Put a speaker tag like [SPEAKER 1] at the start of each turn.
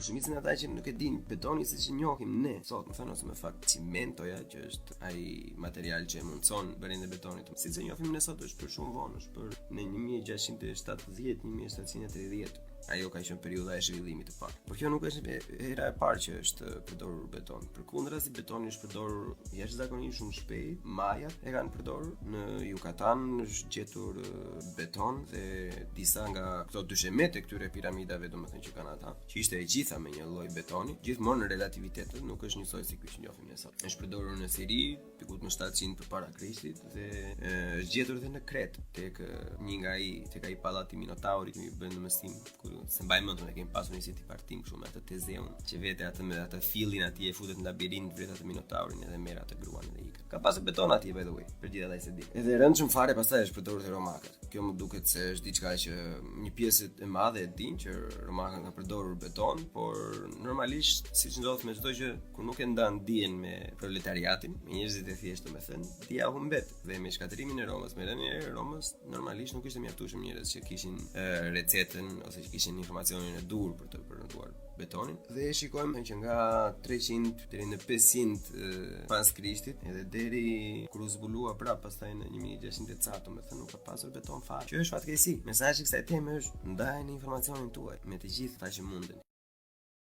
[SPEAKER 1] Shumicën ata që nuk e dinë, betoni siç e njohim ne sot, më thënë ose me fakt cimentoja që është ai material që e mundson bërjen e betonit. Siç e njohim ne sot është për shumë vonë, është për në 1670, 1730. Ajo ka qenë periudha e zhvillimit të parë. Por kjo nuk është hera e parë që është përdorur beton. Përkundrazi, betoni është përdorur jashtëzakonisht shumë shpejt. Majat e kanë përdorur në Yucatan, është gjetur beton dhe disa nga këto dyshemet e këtyre piramidave, domethënë që kanë ata, që ishte e gjitha me një lloj betoni, gjithmonë në relativitet, nuk është njësoj si ky që njohim ne sot. Është përdorur në Siri, pikut më 700 përpara Krishtit dhe është gjetur edhe në Kret, tek ai pallati Minotaurit, kemi bën në mësim se mbaj mend ne kemi pasur një siti partim kështu me atë Tezeun, që vete atë me atë fillin atje e futet në labirint vret atë Minotaurin edhe merr atë gruan dhe ikën. Ka pasur beton atje by the way, për gjithë ata që di. Edhe rëndshëm fare pastaj është përdorur te romakët. Kjo më duket se është diçka që një pjesë e madhe e din që romakët kanë përdorur beton, por normalisht siç ndodh me çdo gjë, kur nuk e ndan dijen me proletariatin, me njerëzit e thjeshtë domethënë, dia humbet dhe me shkatrimin e Romës, me rënien e Romës, normalisht nuk ishte mjaftueshëm njerëz që kishin recetën ose që kishin informacionin e dur për të përmenduar betonin. Dhe shikojmë që nga 300 deri në 500 pas Krishtit, edhe deri kur u zbulua prap pastaj në 1600 e ca, domethënë nuk ka pasur beton fare. Që është fatkeqësi. Mesazhi i kësaj teme është ndajeni informacionin tuaj me të gjithë ata që munden.